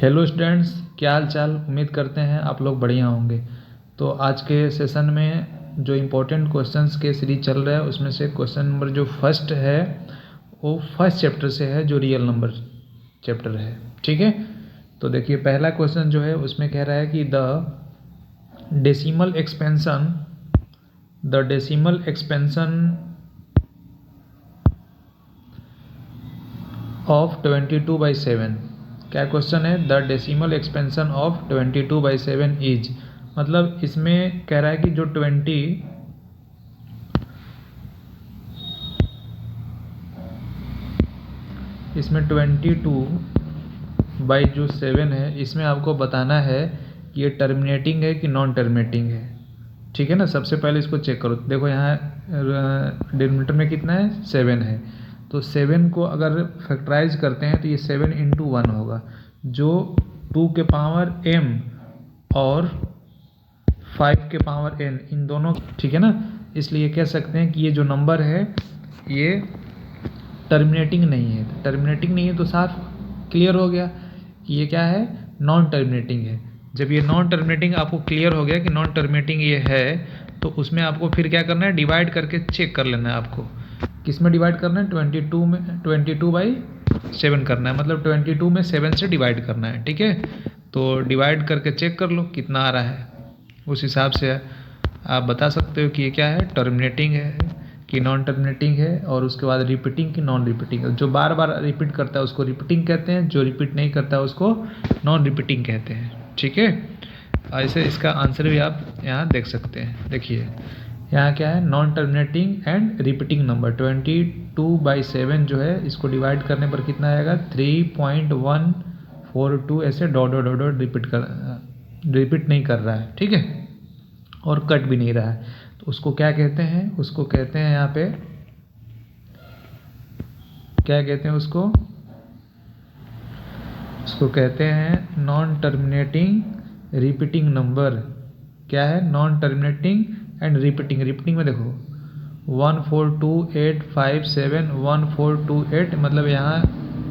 Hello students, क्या हाल चाल। उम्मीद करते हैं आप लोग बढ़िया होंगे। तो आज के सेशन में जो इम्पोर्टेंट क्वेश्चंस के सीरीज चल रहा है उसमें से क्वेश्चन नंबर जो फर्स्ट है वो फर्स्ट चैप्टर से है, जो रियल नंबर चैप्टर है। ठीक है, तो देखिए पहला क्वेश्चन जो है उसमें कह रहा है कि द डेसिमल एक्सपेंशन ऑफ 22/7। क्या क्वेश्चन है? The decimal expansion of 22/7 is, मतलब इसमें कह रहा है कि जो 22/7 है, इसमें आपको बताना है कि ये टर्मिनेटिंग है कि नॉन टर्मिनेटिंग है। ठीक है ना। सबसे पहले इसको चेक करो। देखो यहाँ डिनोमिनेटर में कितना है? 7 है। तो 7 को अगर फैक्टराइज करते हैं तो ये 7 × 1 होगा, जो 2 के पावर m और 5 के पावर n इन दोनों। ठीक है ना। इसलिए कह सकते हैं कि ये जो नंबर है ये टर्मिनेटिंग नहीं है। टर्मिनेटिंग नहीं है तो साफ क्लियर हो गया कि ये क्या है? नॉन टर्मिनेटिंग है। जब ये नॉन टर्मिनेटिंग आपको क्लियर हो गया कि नॉन टर्मिनेटिंग ये है, तो उसमें आपको फिर क्या करना है? डिवाइड करके चेक कर लेना है। आपको किस में डिवाइड करना है? 22/7 करना है, मतलब 22 में 7 से डिवाइड करना है। ठीक है, तो डिवाइड करके चेक कर लो कितना आ रहा है। उस हिसाब से आप बता सकते हो कि ये क्या है? टर्मिनेटिंग है कि नॉन टर्मिनेटिंग है। और उसके बाद रिपीटिंग की नॉन रिपीटिंग है। जो बार बार रिपीट करता है उसको रिपीटिंग कहते हैं, जो रिपीट नहीं करता है उसको नॉन रिपीटिंग कहते हैं। ठीक है, ऐसे इसका आंसर भी आप यहाँ देख सकते हैं। देखिए यहाँ क्या है? Non terminating and repeating number 22/7 जो है, इसको डिवाइड करने पर कितना आएगा? 3.142 ऐसे डॉट डॉट डॉट रिपीट नहीं कर रहा है। ठीक है, और कट भी नहीं रहा है। तो उसको क्या कहते हैं? उसको कहते हैं यहाँ पे क्या कहते हैं? उसको कहते हैं नॉन टर्मिनेटिंग रिपीटिंग नंबर। क्या है? Non terminating and repeating. Repeating में देखो 1428571 1428, मतलब यहाँ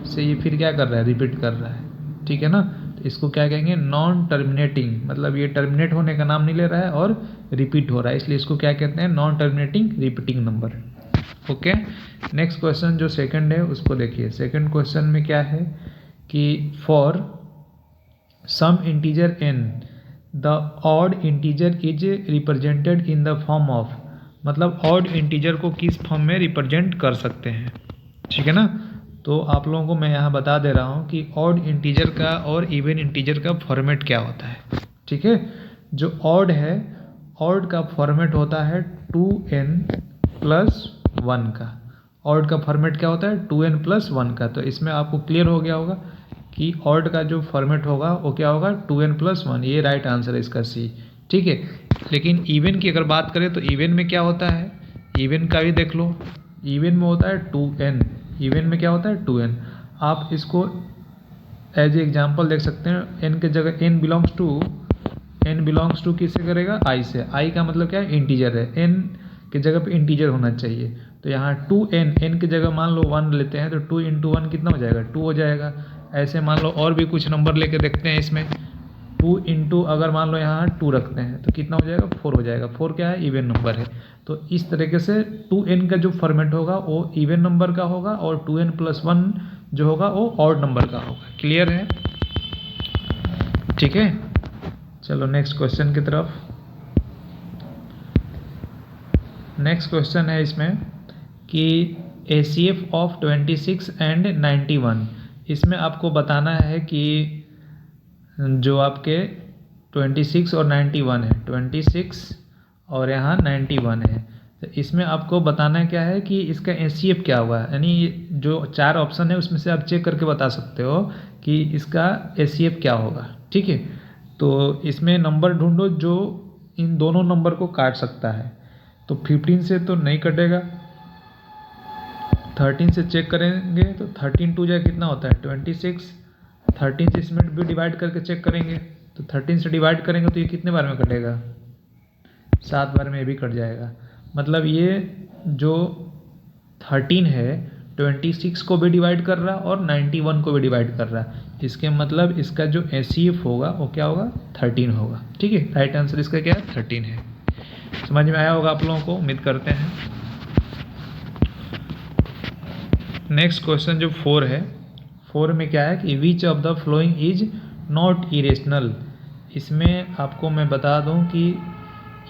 से ये फिर क्या कर रहा है? रिपीट कर रहा है। ठीक है ना। तो इसको क्या कहेंगे? नॉन टर्मिनेटिंग, मतलब ये टर्मिनेट होने का नाम नहीं ले रहा है और रिपीट हो रहा है, इसलिए इसको क्या कहते हैं? Non terminating repeating number. Okay, next question जो सेकंड है उसको देखिए। सेकंड क्वेश्चन में क्या है कि for some integer n the odd integer is represented in the form of, मतलब ऑड इंटीजर को किस फॉर्म में रिप्रेजेंट कर सकते हैं। ठीक है ना। तो आप लोगों को मैं यहाँ बता दे रहा हूँ कि ऑड इंटीजर का और इवन इंटीजर का फॉर्मेट क्या होता है। ठीक है, जो ऑड है, ऑड का फॉर्मेट होता है 2n+1 का। ऑड का फॉर्मेट क्या होता है? 2n+1 का। तो इसमें आपको क्लियर हो गया होगा कि ऑड का जो फॉर्मेट होगा वो क्या होगा? 2n+1। ये राइट आंसर है इसका, सी। ठीक है, लेकिन इवन की अगर बात करें तो इवन में क्या होता है? इवन का भी देख लो। इवन में होता है 2n। इवन में क्या होता है? 2n। आप इसको एज एग्जाम्पल देख सकते हैं। n के जगह n बिलोंग्स टू किससे करेगा? i से। i का मतलब क्या है? इंटीजर है। n के जगह पे इंटीजर होना चाहिए। तो यहाँ 2n, n की जगह मान लो 1 लेते हैं तो 2 × 1 कितना हो जाएगा? 2 हो जाएगा। ऐसे मान लो और भी कुछ नंबर लेके देखते हैं इसमें। 2 × अगर मान लो यहाँ 2 रखते हैं तो कितना हो जाएगा? 4 हो जाएगा। 4 क्या है? इवन नंबर है। तो इस तरीके से 2n का जो फॉर्मेट होगा वो इवन नंबर का होगा और 2n+1 जो होगा वो ऑड नंबर का होगा। क्लियर है? ठीक है, चलो नेक्स्ट क्वेश्चन की तरफ। नेक्स्ट क्वेश्चन है इसमें कि ACF ऑफ 26 एंड 91। इसमें आपको बताना है कि जो आपके 26 और 91 है, 26 और यहाँ 91 है, तो इसमें आपको बताना क्या है कि इसका ACF क्या हुआ है। यानी जो 4 ऑप्शन है उसमें से आप चेक करके बता सकते हो कि इसका ACF क्या होगा। ठीक है, तो इसमें नंबर ढूंढो जो इन दोनों नंबर को काट सकता है। तो 15 से तो नहीं कटेगा, 13 से चेक करेंगे तो 13 2 जाए कितना होता है? 26। 13 से इसमें भी डिवाइड करके चेक करेंगे तो 13 से डिवाइड करेंगे तो ये कितने बार में कटेगा? 7 बार में भी कट जाएगा। मतलब ये जो 13 है 26 को भी डिवाइड कर रहा है और 91 को भी डिवाइड कर रहा है। इसके मतलब इसका जो HCF होगा वो क्या होगा, 13 होगा। ठीक है, राइट आंसर इसका क्या है, 13 है। समझ में आया होगा आप लोगों को, उम्मीद करते हैं। नेक्स्ट क्वेश्चन जो 4 है, 4 में क्या है कि which of the following is not irrational. इसमें आपको मैं बता दूं कि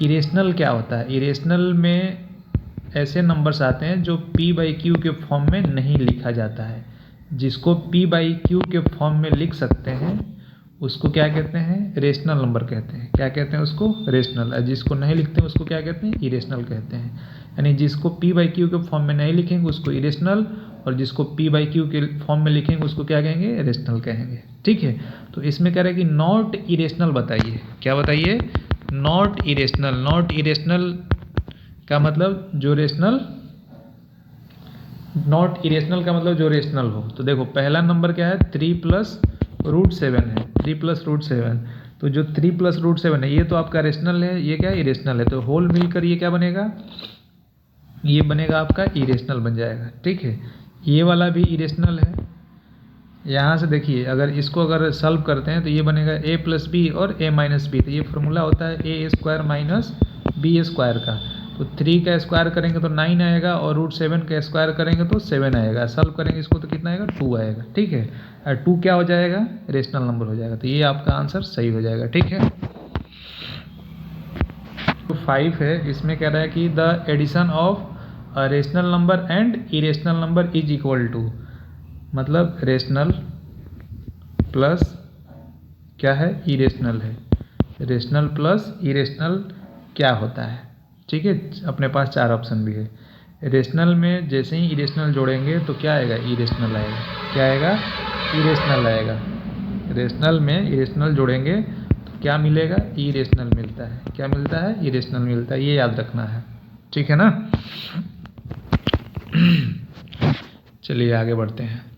इरेशनल क्या होता है। इरेशनल में ऐसे नंबर्स आते हैं जो P/Q के फॉर्म में नहीं लिखा जाता है। जिसको P/Q के फॉर्म में लिख सकते हैं उसको क्या कहते हैं, रेशनल नंबर कहते हैं। क्या कहते हैं उसको, रेशनल। और जिसको नहीं लिखते हैं उसको क्या कहते हैं, इरेशनल कहते हैं। यानी जिसको P/Q के फॉर्म में नहीं लिखेंगे उसको इरेशनल, और जिसको P/Q के फॉर्म में लिखेंगे उसको क्या कहेंगे, रेशनल कहेंगे। ठीक है, तो इसमें कह रहे हैं कि नॉट इरेशनल बताइए। क्या बताइए, नॉट इरेशनल। नॉट इरेशनल का मतलब जो रेशनल, नॉट इरेशनल का मतलब जो रेशनल हो। तो देखो पहला नंबर क्या है, 3 + √7 है। 3 + √7, तो जो 3 + √7 है ये तो आपका रेशनल है, ये क्या है, इरेशनल है। तो होल मिलकर ये क्या बनेगा, ये बनेगा आपका इरेशनल बन जाएगा। ठीक है, ये वाला भी इरेशनल है। यहाँ से देखिए अगर इसको अगर सॉल्व करते हैं तो ये बनेगा a + b और a - b। तो ये फॉर्मूला होता है a² - b² का। तो 3 का स्क्वायर करेंगे तो 9 आएगा और √7 का स्क्वायर करेंगे तो 7 आएगा। सॉल्व करेंगे इसको तो कितना आएगा, 2 आएगा। ठीक है, और 2 क्या हो जाएगा, रेशनल नंबर हो जाएगा। तो ये आपका आंसर सही हो जाएगा। ठीक है, तो 5 है, इसमें कह रहा है कि the addition of a rational number and irrational number is equal to, मतलब रेशनल प्लस क्या है, इरेशनल है। रेशनल प्लस इरेशनल क्या होता है। ठीक है, अपने पास 4 ऑप्शन भी है। रेशनल में जैसे ही इरेशनल जोड़ेंगे तो क्या आएगा, इरेशनल आएगा। क्या आएगा, इरेशनल आएगा। रेशनल में इरेशनल जोड़ेंगे तो क्या मिलेगा, इरेशनल मिलता है। क्या मिलता है, इरेशनल मिलता है। ये याद रखना है। ठीक है ना। चलिए आगे बढ़ते हैं।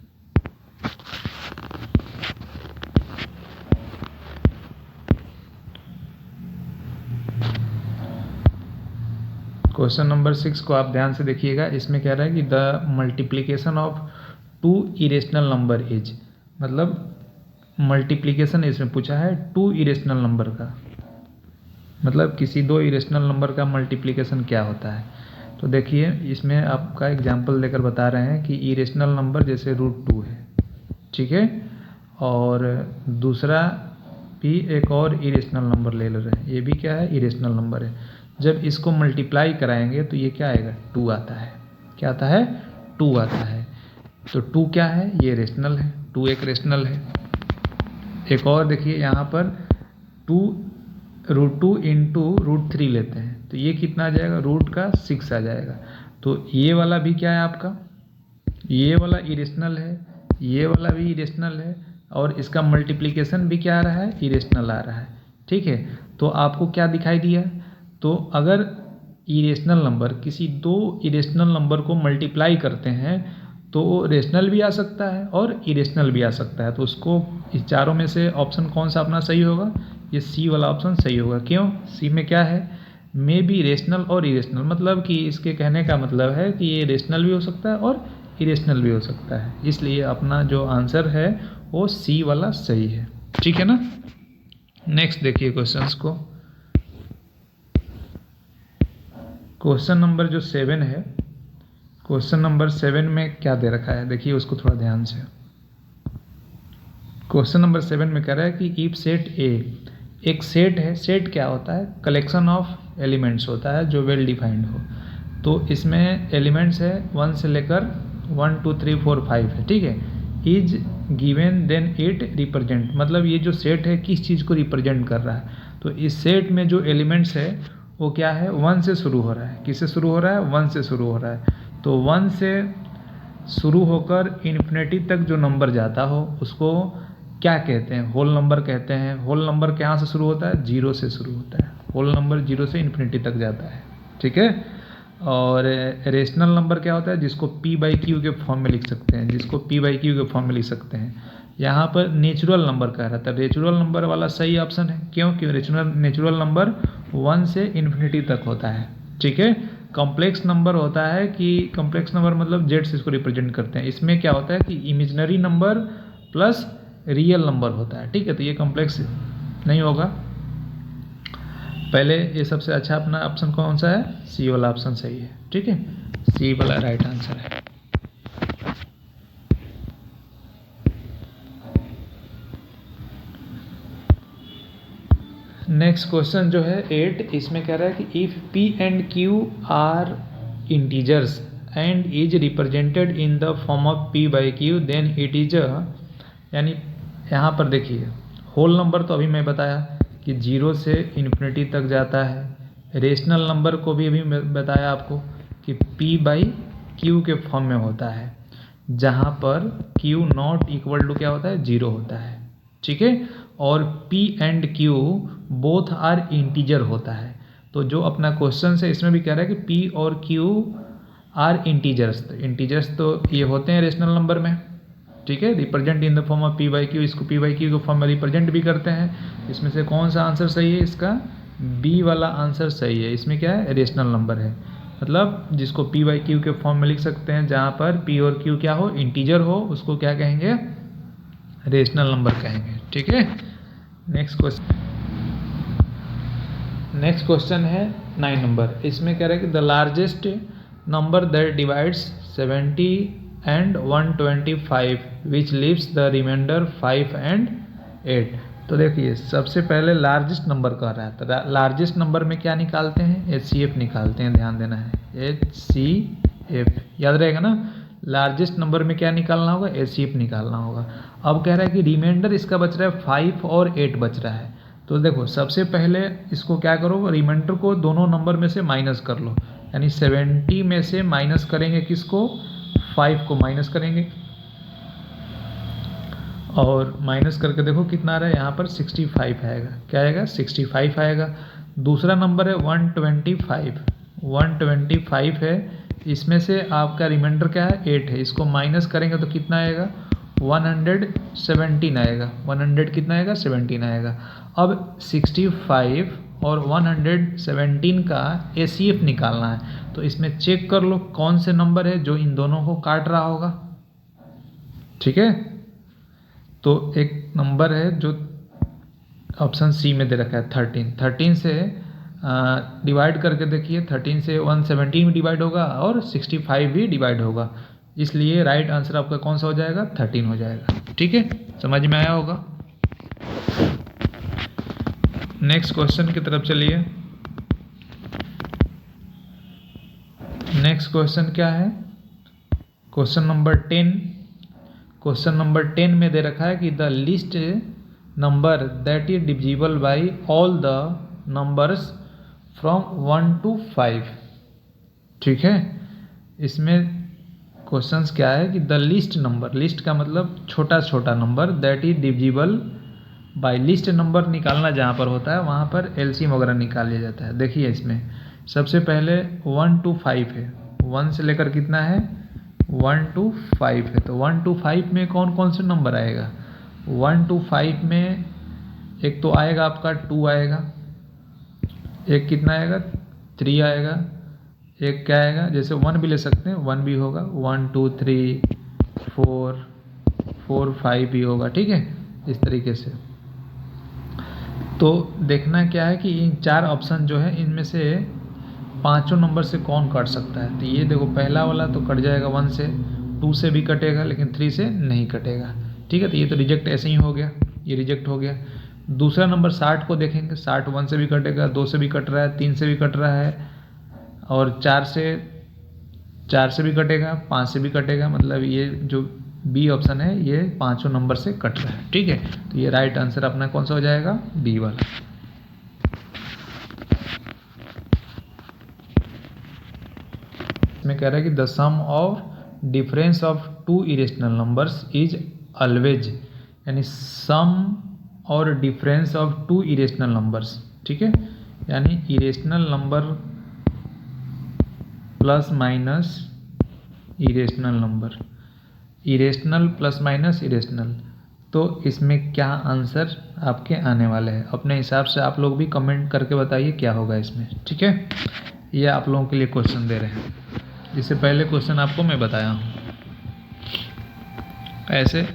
क्वेश्चन नंबर 6 को आप ध्यान से देखिएगा। इसमें कह रहा है कि the multiplication of 2 irrational number is, मतलब मल्टीप्लिकेशन इसमें पूछा है 2 इरेशनल नंबर का, मतलब किसी 2 इरेशनल नंबर का मल्टीप्लिकेशन क्या होता है। तो देखिए इसमें आपका एग्जांपल देकर बता रहे हैं कि इरेशनल नंबर जैसे √2 है। ठीक है, और दूसरा भी एक और इरेशनल नंबर ले रहे हैं, ये भी क्या है, इरेशनल नंबर है। जब इसको मल्टीप्लाई कराएंगे तो ये क्या आएगा, 2 आता है। क्या आता है, 2 आता है। तो 2 क्या है, ये रेशनल है। 2 एक रेशनल है। एक और देखिए यहाँ पर 2 √2 × √3 लेते हैं तो ये कितना आ जाएगा, √6 आ जाएगा। तो ये वाला भी क्या है आपका, ये वाला इरेशनल है, ये वाला भी इरेशनल है, और इसका मल्टीप्लिकेशन भी क्या आ रहा है, इरेशनल आ रहा है। ठीक है, तो आपको क्या दिखाई दिया, तो अगर इरेशनल नंबर किसी 2 इरेशनल नंबर को मल्टीप्लाई करते हैं तो रेशनल भी आ सकता है और इरेशनल भी आ सकता है। तो उसको इस चारों में से ऑप्शन कौन सा अपना सही होगा, ये सी वाला ऑप्शन सही होगा। क्यों, सी में क्या है, मे बी रेशनल और इरेशनल, मतलब कि इसके कहने का मतलब है कि ये रेशनल भी हो सकता है और इरेशनल भी हो सकता है। इसलिए अपना जो आंसर है वो सी वाला सही है। ठीक है ना। नेक्स्ट देखिए क्वेश्चंस को। क्वेश्चन नंबर जो 7 है, क्वेश्चन नंबर 7 में क्या दे रखा है, देखिए उसको थोड़ा ध्यान से। क्वेश्चन नंबर 7 में कह रहा है कि इफ सेट ए, एक सेट है। सेट क्या होता है, कलेक्शन ऑफ एलिमेंट्स होता है जो वेल डिफाइंड हो। तो इसमें एलिमेंट्स है 1 से लेकर 1 2 3 4 5 है। ठीक है, is given then it represent, मतलब ये जो सेट है किस चीज़ को रिप्रेजेंट कर रहा है। तो इस सेट में जो एलिमेंट्स है वो क्या है, 1 से शुरू हो रहा है। किससे शुरू हो रहा है, 1 से शुरू हो रहा है। तो 1 से शुरू होकर इन्फिनिटी तक जो नंबर जाता हो उसको क्या कहते हैं, होल नंबर कहते हैं। होल नंबर कहाँ से शुरू होता है, 0 से शुरू होता है। होल नंबर 0 से इन्फिनिटी तक जाता है। ठीक है, और रेशनल नंबर क्या होता है, जिसको P/Q के फॉर्म में लिख सकते हैं, जिसको P/Q के फॉर्म में लिख सकते हैं। यहाँ पर नेचुरल नंबर कह रहा था, नेचुरल नंबर वाला सही ऑप्शन है। क्योंकि नेचुरल नंबर 1 से इन्फिनिटी तक होता है। ठीक है, कॉम्प्लेक्स नंबर होता है कि कॉम्प्लेक्स नंबर मतलब जेड से इसको रिप्रेजेंट करते हैं। इसमें क्या होता है कि imaginary number plus real number होता है, ठीक है। तो ये कॉम्प्लेक्स नहीं होगा। पहले ये सबसे अच्छा अपना ऑप्शन कौन सा है, सी वाला ऑप्शन सही है, ठीक है। सी वाला राइट आंसर है। नेक्स्ट क्वेश्चन जो है 8, इसमें कह रहा है कि if P and Q are integers and is represented in the form of P by Q then it is यानी यहाँ पर देखिए होल नंबर तो अभी मैं बताया कि 0 से इन्फिनिटी तक जाता है। रेशनल नंबर को भी अभी मैं बताया आपको कि पी बाई क्यू के फॉर्म में होता है, जहाँ पर क्यू नॉट इक्वल टू क्या होता है, 0 होता है, ठीक है। और P and Q both are integer होता है। तो जो अपना क्वेश्चन है इसमें भी कह रहा है कि P और Q आर इंटीजर्स। तो इंटीजर्स तो ये होते हैं रेशनल नंबर में, ठीक है। Represent in the form of P by Q, इसको P बाई Q के फॉर्म में रिप्रेजेंट भी करते हैं। इसमें से कौन सा आंसर सही है, इसका B वाला आंसर सही है। इसमें क्या है, रेशनल नंबर है, मतलब जिसको P बाई Q के फॉर्म में लिख सकते हैं, जहाँ पर P और Q क्या हो, इंटीजर हो, उसको क्या कहेंगे, रेशनल नंबर कहेंगे, ठीक है। नेक्स्ट क्वेश्चन है 9 नंबर। इसमें कह रहा है कि the largest number that divides 70 and 125 which leaves the remainder 5 and 8। तो देखिए सबसे पहले लार्जेस्ट नंबर कह रहा है, तो लार्जेस्ट नंबर में क्या निकालते हैं, HCF निकालते हैं, ध्यान देना है, HCF याद रहेगा ना। लार्जेस्ट नंबर में क्या निकालना होगा, HCF निकालना होगा। अब कह रहा है कि रिमाइंडर इसका बच रहा है 5 और 8 बच रहा है। तो देखो सबसे पहले इसको क्या करो, रिमाइंडर को दोनों नंबर में से माइनस कर लो, यानी 70 में से माइनस करेंगे किसको, 5 को माइनस करेंगे, और माइनस करके देखो कितना आ रहा है, यहाँ पर 65 आएगा। क्या आएगा, 65 आएगा। दूसरा नंबर है 125 है, इसमें से आपका रिमाइंडर क्या है, 8 है, इसको माइनस करेंगे तो कितना आएगा, 117 आएगा। 100 कितना आएगा, 17 आएगा। अब 65 और 117 का HCF निकालना है। तो इसमें चेक कर लो कौन से नंबर है जो इन दोनों को काट रहा होगा, ठीक है। तो एक नंबर है जो ऑप्शन सी में दे रखा है 13 से डिवाइड करके देखिए, 13 से 117 भी डिवाइड होगा और 65 भी डिवाइड होगा, इसलिए राइट आंसर आपका कौन सा हो जाएगा, 13 हो जाएगा, ठीक है। समझ में आया होगा। नेक्स्ट क्वेश्चन की तरफ चलिए। नेक्स्ट क्वेश्चन क्या है, क्वेश्चन नंबर 10। क्वेश्चन नंबर 10 में दे रखा है कि the list number that is divisible by all the numbers from 1 to 5, ठीक है। इसमें क्वेश्चंस क्या है कि द लिस्ट नंबर, लिस्ट का मतलब छोटा छोटा number, that is divisible by, list number निकालना जहाँ पर होता है वहाँ पर LCM वगैरह निकाल लिया जाता है। देखिए इसमें सबसे पहले 1 to 5 है, 1 से लेकर कितना है, 1 to 5 है। तो 1 to 5 में कौन कौन से नंबर आएगा, 1 to 5 में एक तो आएगा आपका 2 आएगा, एक कितना आएगा, 3 आएगा, एक क्या आएगा, जैसे 1 भी ले सकते हैं, 1 भी होगा, 1 2 3 4 5 भी होगा, ठीक है, इस तरीके से। तो देखना क्या है कि इन 4 ऑप्शन जो है इनमें से पांचों नंबर से कौन कट सकता है। तो ये देखो पहला वाला तो कट जाएगा 1 से, 2 से भी कटेगा लेकिन 3 से नहीं कटेगा, ठीक है। तो ये तो रिजेक्ट ऐसे ही हो गया, ये रिजेक्ट हो गया। दूसरा नंबर 60 को देखेंगे, 60 1 से भी कटेगा, 2 से भी कट रहा है, 3 से भी कट रहा है, और 4 से भी कटेगा, 5 से भी कटेगा, मतलब ये जो बी ऑप्शन है ये पांचों नंबर से कट रहा है, ठीक है। तो ये राइट आंसर अपना कौन सा हो जाएगा, बी वाला। इसमें कह रहा है कि the sum of difference of 2 irrational numbers is always, यानी सम और डिफरेंस ऑफ 2 इरेशनल नंबर्स, ठीक है, यानी irrational number plus minus irrational number, irrational plus minus irrational. तो इसमें क्या आंसर आपके आने वाले हैं, अपने हिसाब से आप लोग भी कमेंट करके बताइए क्या होगा इसमें, ठीक है। ये आप लोगों के लिए क्वेश्चन दे रहे हैं। इससे पहले क्वेश्चन आपको मैं बताया हूँ। ऐसे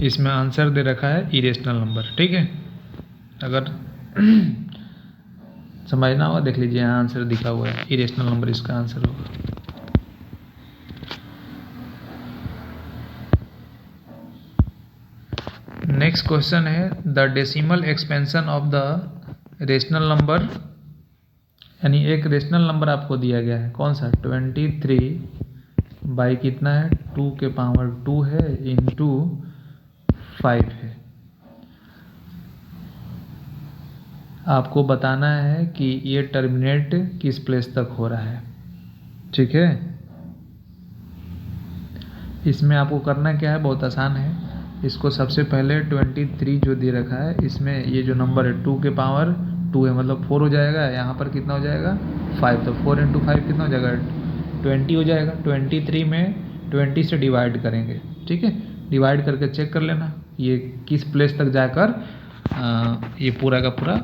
इसमें आंसर दे रखा है इरेशनल नंबर, ठीक है। अगर समझना होगा देख लीजिए, यहाँ आंसर दिखा हुआ है, इरेशनल नंबर इसका आंसर होगा। नेक्स्ट क्वेश्चन है the decimal expansion of the rational number, यानी एक रेशनल नंबर आपको दिया गया है, कौन सा 23 बाई कितना है 2 के पावर 2 है इंटू 5 है। आपको बताना है कि ये टर्मिनेट किस प्लेस तक हो रहा है, ठीक है। इसमें आपको करना क्या है, बहुत आसान है। इसको सबसे पहले 23 जो दे रखा है, इसमें ये जो नंबर है 2 के पावर 2 है, मतलब 4 हो जाएगा। यहाँ पर कितना हो जाएगा 5, तो 4 इंटू 5 कितना हो जाएगा 20 हो जाएगा। 23 में 20 से डिवाइड करेंगे, ठीक है। डिवाइड करके चेक कर लेना ये किस प्लेस तक जाकर ये पूरा का पूरा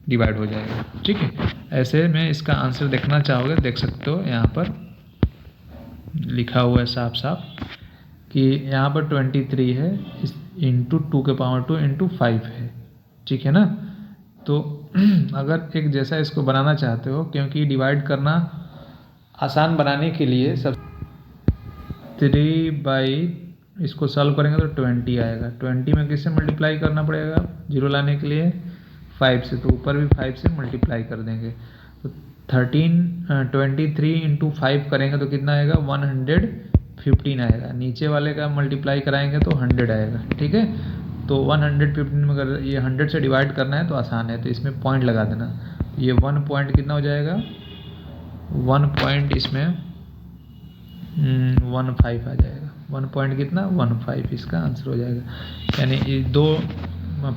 डिवाइड हो जाएगा, ठीक है। ऐसे में इसका आंसर देखना चाहोगे, देख सकते हो यहाँ पर लिखा हुआ है साफ साफ कि यहाँ पर 23 है इंटू 2 के पावर 2 इंटू 5 है, ठीक है ना। तो अगर एक जैसा इसको बनाना चाहते हो, क्योंकि डिवाइड करना आसान बनाने के लिए सब 3 बाई इसको सॉल्व करेंगे तो 20 आएगा। 20 में किससे मल्टीप्लाई करना पड़ेगा 0 लाने के लिए 5 से, तो ऊपर भी 5 से मल्टीप्लाई कर देंगे। तो 23 इंटू 5 करेंगे तो कितना आएगा 115 आएगा। नीचे वाले का मल्टीप्लाई कराएंगे तो 100 आएगा, ठीक है। तो 115 में अगर ये 100 से डिवाइड करना है तो आसान है, तो इसमें पॉइंट लगा देना। ये 1 पॉइंट कितना हो जाएगा 1 पॉइंट इसमें 15 आ जाएगा। 1 पॉइंट कितना 15 इसका आंसर हो जाएगा। यानी ये दो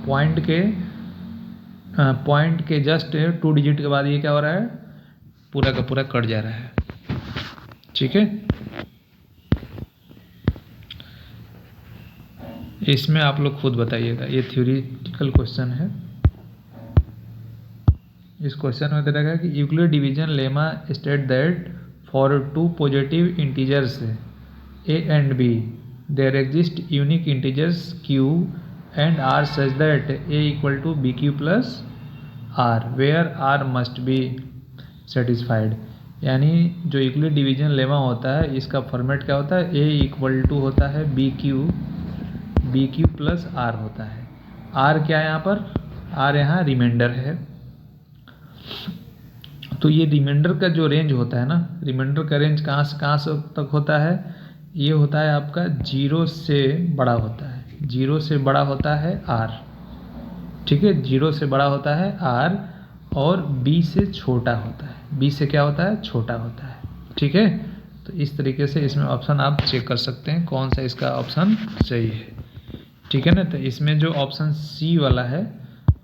पॉइंट के जस्ट 2 डिजिट के बाद ये क्या हो रहा है पूरा का पूरा कट जा रहा है, ठीक है। इसमें आप लोग खुद बताइएगा, ये थ्योरेटिकल क्वेश्चन है। इस क्वेश्चन में दे रखा है कि Euclid division lemma state that for 2 positive integers a and b there exist unique integers q and r such that a equal to bq plus r where r must be satisfied। यानी जो Euclid division lemma होता है इसका format क्या होता है, a equal to होता है bq प्लस r होता है। r क्या है यहाँ पर, r यहाँ रिमाइंडर है। तो ये रिमाइंडर का जो रेंज होता है ना, रिमाइंडर का रेंज कहाँ से तक होता है, ये होता है आपका 0 से बड़ा होता है, 0 से बड़ा होता है r, ठीक है। 0 से बड़ा होता है r और b से छोटा होता है, b से क्या होता है छोटा होता है, ठीक है। तो इस तरीके से इसमें ऑप्शन आप चेक कर सकते हैं कौन सा इसका ऑप्शन सही है, ठीक है ना। तो इसमें जो ऑप्शन सी वाला है,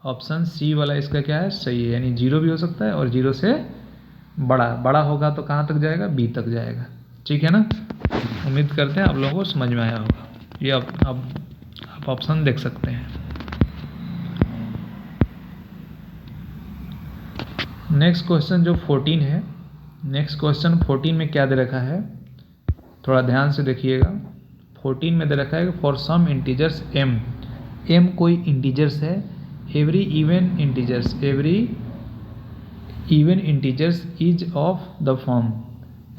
ऑप्शन सी वाला इसका क्या है सही है, यानी 0 भी हो सकता है और 0 से बड़ा होगा तो कहाँ तक जाएगा बी तक जाएगा, ठीक है ना। उम्मीद करते हैं आप लोगों को समझ में आया होगा। ये अब आप ऑप्शन देख सकते हैं। नेक्स्ट क्वेश्चन जो 14 है, नेक्स्ट क्वेश्चन 14 में क्या दे रखा है थोड़ा ध्यान से देखिएगा। 14 में दे रखा है कि फॉर सम इंटीजर्स m कोई इंटीजर्स है, every even integers is of the form,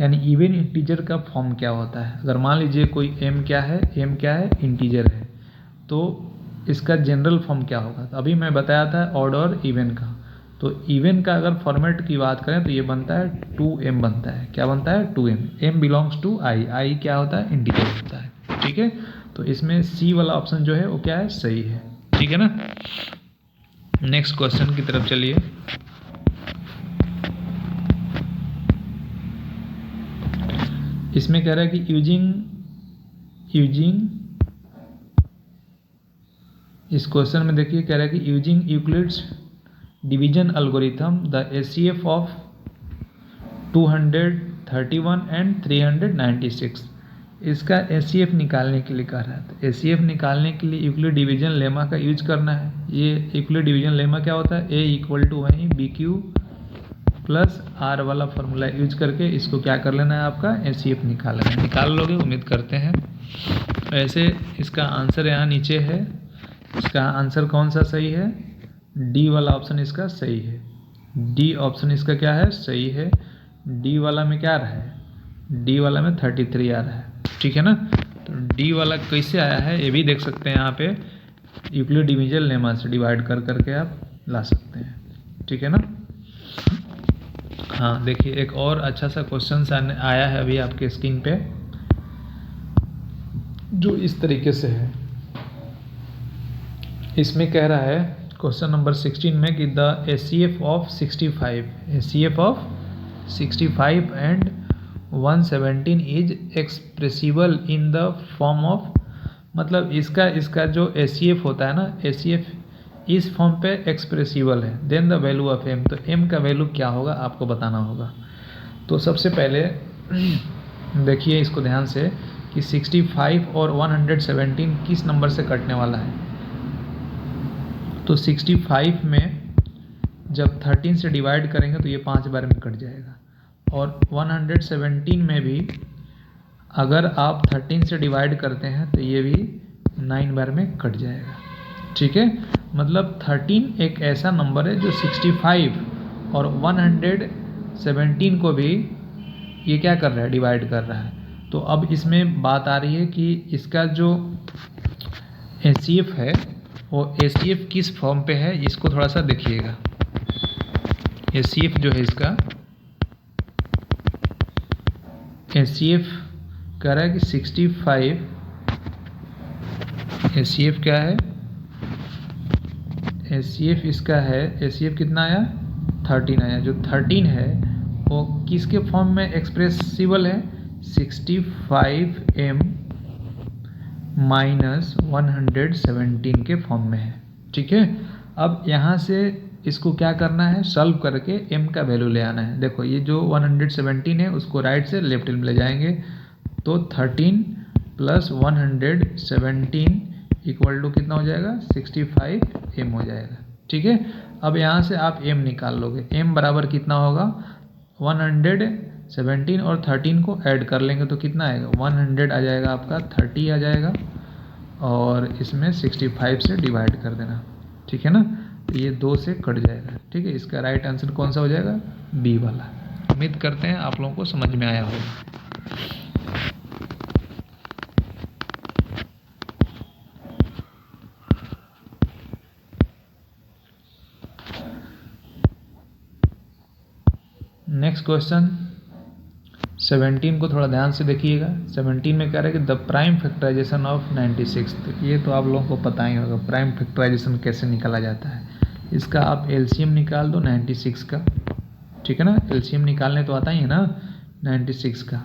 यानी इवन इंटीजर का फॉर्म क्या होता है। अगर मान लीजिए कोई m क्या है इंटीजर है, तो इसका जनरल फॉर्म क्या होगा। तो अभी मैं बताया था ऑड और इवन का, तो इवन का अगर फॉर्मेट की बात करें तो ये बनता है 2m बनता है, क्या बनता है 2m, m belongs to i क्या होता है इंटीजर होता है, ठीक है। तो इसमें सी वाला ऑप्शन जो है वो क्या है सही है, ठीक है ना। नेक्स्ट क्वेश्चन की तरफ चलिए। इसमें कह रहा है कि यूजिंग इस क्वेश्चन में देखिए कह रहा है कि using Euclid's division algorithm the HCF of 231 and 396, इसका एचसीएफ निकालने के लिए कह रहा है। तो एचसीएफ निकालने के लिए यूक्लिड डिवीजन लेमा का यूज करना है। ये यूक्लिड डिवीजन लेमा क्या होता है, ए इक्वल टू वहीं बी क्यू प्लस आर वाला फार्मूला यूज करके इसको क्या कर लेना है, आपका एचसीएफ निकाल लेना है। निकाल लोगे, उम्मीद करते हैं। ऐसे इसका आंसर यहाँ नीचे है। इसका आंसर कौन सा सही है, डी वाला ऑप्शन इसका सही है। डी ऑप्शन इसका क्या है, सही है। डी वाला में क्या आ रहा है, डी वाला में 33 आ रहा है, ठीक है ना। तो डी वाला कैसे आया है ये भी देख सकते हैं। यहाँ पे यूक्लिड डिवीजन लेमा से डिवाइड कर करके आप ला सकते हैं, ठीक है ना। हाँ देखिए, एक और अच्छा सा क्वेश्चन आया है अभी आपके स्क्रीन पे, जो इस तरीके से है। इसमें कह रहा है क्वेश्चन नंबर 16 में कि the HCF of 65 and 117 is expressible in the form of, मतलब इसका जो एचसीएफ होता है ना, एचसीएफ इस फॉर्म पे एक्सप्रेसिबल है। Then the value of M, तो एम का वैल्यू क्या होगा आपको बताना होगा। तो सबसे पहले देखिए इसको ध्यान से कि 65 और 117 किस नंबर से कटने वाला है। तो 65 में जब 13 से डिवाइड करेंगे तो ये 5 बार में कट जाएगा, और 117 में भी अगर आप 13 से डिवाइड करते हैं तो ये भी 9 बार में कट जाएगा, ठीक है। मतलब 13 एक ऐसा नंबर है जो 65 और 117 को भी ये क्या कर रहा है, डिवाइड कर रहा है। तो अब इसमें बात आ रही है कि इसका जो एचसीएफ है वो एचसीएफ किस फॉर्म पे है, इसको थोड़ा सा देखिएगा। एचसीएफ जो है इसका, एचसीएफ कह रहा है कि 65, एचसीएफ क्या है, एचसीएफ इसका है, एचसीएफ कितना आया, 13 आया। जो 13 है वो किसके फॉर्म में एक्सप्रेसिबल है, 65m माइनस 117 के फॉर्म में है, ठीक है। अब यहाँ से इसको क्या करना है, सॉल्व करके m का वैल्यू ले आना है। देखो ये जो 117 है उसको राइट से लेफ्ट में ले जाएंगे, तो 13 प्लस 117 इक्वल टू कितना हो जाएगा, 65m हो जाएगा, ठीक है। अब यहाँ से आप m निकाल लोगे, m बराबर कितना होगा, 117 और 13 को ऐड कर लेंगे तो कितना आएगा, 100 आ जाएगा आपका, 30 आ जाएगा, और इसमें 65 से डिवाइड कर देना, ठीक है ना। तो ये 2 से कट जाएगा, ठीक है। इसका राइट आंसर कौन सा हो जाएगा, बी वाला। उम्मीद करते हैं आप लोगों को समझ में आया होगा। नेक्स्ट क्वेश्चन 17 को थोड़ा ध्यान से देखिएगा। 17 में कह रहा है कि द प्राइम फैक्टराइजेशन ऑफ 96। तो ये तो आप लोगों को पता ही होगा प्राइम फैक्टराइजेशन कैसे निकाला जाता है। इसका आप एलसीएम निकाल दो 96 का, ठीक है ना। एलसीएम निकालने तो आता ही है ना 96 का।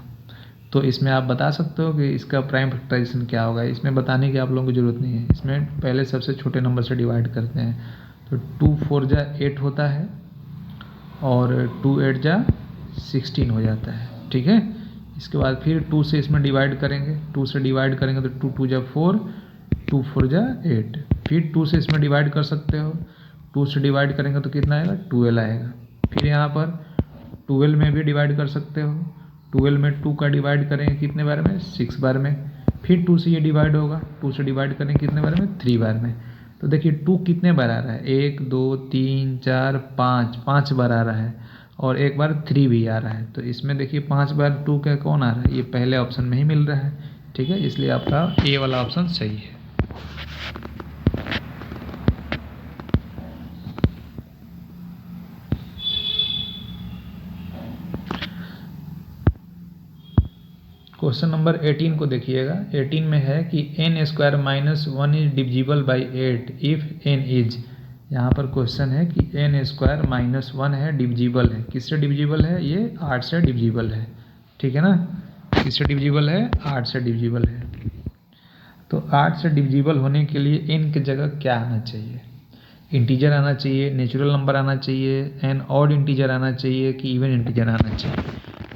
तो इसमें आप बता सकते हो कि इसका प्राइम फैक्टराइजेशन क्या होगा। इसमें बताने की आप लोगों को ज़रूरत नहीं है। इसमें पहले सबसे छोटे नंबर से डिवाइड करते हैं, तो 2 4 जा 8 होता है, और 2 8 जा 16 हो जाता है, ठीक है। इसके बाद फिर 2 से इसमें डिवाइड करेंगे, 2 से डिवाइड करेंगे तो 2 2 जा 4, 2 4 जा 8, फिर 2 से इसमें डिवाइड कर सकते हो, 2 से डिवाइड करेंगे तो कितना आएगा, 12 आएगा। फिर यहाँ पर 12 में भी डिवाइड कर सकते हो, 12 में 2 का डिवाइड करेंगे कितने बार में, 6 बार में। फिर 2 से ये डिवाइड होगा, 2 से डिवाइड करेंगे कितने बार में, 3 बार में। तो देखिए 2 कितने बार आ रहा है, 1 2 3 4 5 बार आ रहा है, और एक बार 3 भी आ रहा है। तो इसमें देखिए 5 बार 2 का कौन आ रहा है, ये पहले ऑप्शन में ही मिल रहा है, ठीक है। इसलिए आपका ए वाला ऑप्शन सही है। क्वेश्चन नंबर 18 को देखिएगा। 18 में है कि n² minus 1 is divisible by 8 if n is, यहाँ पर क्वेश्चन है कि n² माइनस 1 है, डिविजिबल है। किससे डिविजिबल है, ये 8 से डिविजिबल है, ठीक है ना। किससे डिविजिबल है, 8 से डिविजिबल है। तो 8 से डिविजिबल होने के लिए n की जगह क्या आना चाहिए, इंटीजर आना चाहिए, नेचुरल नंबर आना चाहिए, एन ऑड इंटीजर आना चाहिए कि इवन इंटीजर आना चाहिए,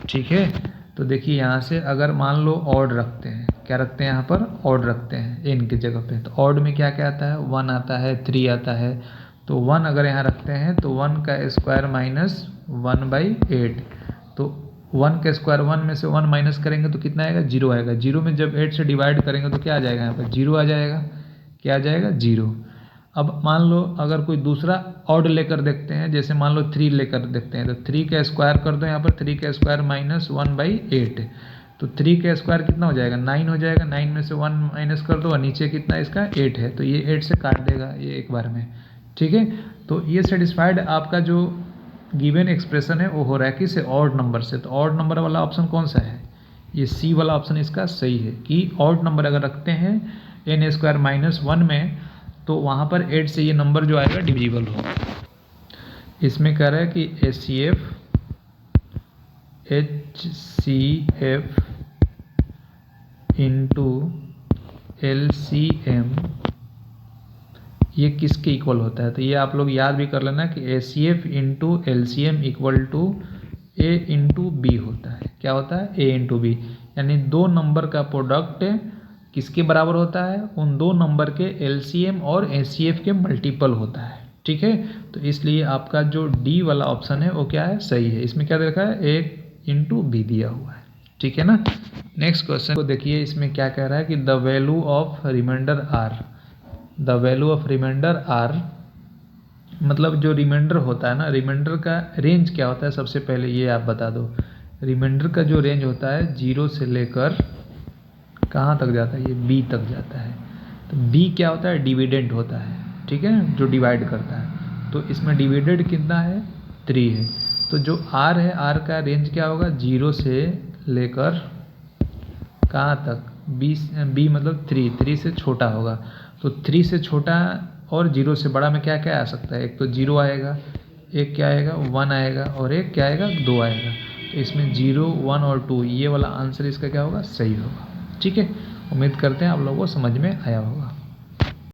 ठीक है। तो देखिए यहाँ से अगर मान लो ऑड रखते हैं, क्या रखते हैं यहाँ पर, ऑड रखते हैं n की जगह पे, तो ऑड में क्या क्या आता है, 1 आता है, 3 आता है। तो 1 अगर यहाँ रखते हैं तो 1 का स्क्वायर माइनस 1/8, तो 1 का स्क्वायर 1 में से 1 माइनस करेंगे तो कितना आएगा, 0 आएगा। 0 में जब 8 से डिवाइड करेंगे तो क्या आ जाएगा, यहाँ पर 0 आ जाएगा। क्या आ जाएगा, 0। अब मान लो अगर कोई दूसरा ऑड लेकर देखते हैं, जैसे मान लो 3 लेकर देखते हैं, तो 3 का स्क्वायर कर दो यहाँ पर, 3 का स्क्वायर माइनस 1/8, तो 3 का स्क्वायर कितना हो जाएगा, 9 हो जाएगा। 9 में से 1 माइनस कर दो और नीचे कितना इसका 8 है, तो ये 8 से काट देगा ये एक बार में। ठीक है, तो ये सेटिस्फाइड आपका जो गिवन एक्सप्रेशन है वो हो रहा है किससे, ऑड नंबर से। तो ऑड नंबर वाला ऑप्शन कौन सा है, ये सी वाला ऑप्शन इसका सही है कि ऑड नंबर अगर रखते हैं n² - 1 में, तो वहाँ पर 8 से ये नंबर जो आएगा डिविजिबल होगा। इसमें कह रहा है कि HCF इंटू LCM ये किसके इक्वल होता है, तो ये आप लोग याद भी कर लेना कि HCF into LCM equal to A into B होता है। क्या होता है, A इंटू B, यानी दो नंबर का प्रोडक्ट किसके बराबर होता है, उन दो नंबर के LCM और HCF के मल्टीपल होता है। ठीक है, तो इसलिए आपका जो डी वाला ऑप्शन है वो क्या है, सही है। इसमें क्या देखा है, A इंटू बी दिया हुआ है। ठीक है ना। नेक्स्ट क्वेश्चन को देखिए, इसमें क्या कह रहा है कि the value of remainder R, the value of remainder R मतलब जो रिमाइंडर होता है ना, रिमाइंडर का रेंज क्या होता है, सबसे पहले ये आप बता दो। रिमाइंडर का जो रेंज होता है 0 से लेकर कहाँ तक जाता है, ये b तक जाता है। तो b क्या होता है, डिविडेंड होता है। ठीक है, जो डिवाइड करता है। तो इसमें डिविडेंड कितना है, 3 है। तो जो r है, r का रेंज क्या होगा, 0 से लेकर कहाँ तक, b मतलब 3 से छोटा होगा। तो 3 से छोटा और 0 से बड़ा में क्या क्या आ सकता है, एक तो 0 आएगा, एक क्या आएगा 1 आएगा, और एक क्या आएगा 2 आएगा। तो इसमें 0, 1 और 2 ये वाला आंसर इसका क्या होगा, सही होगा। ठीक है, उम्मीद करते हैं आप लोगों को समझ में आया होगा।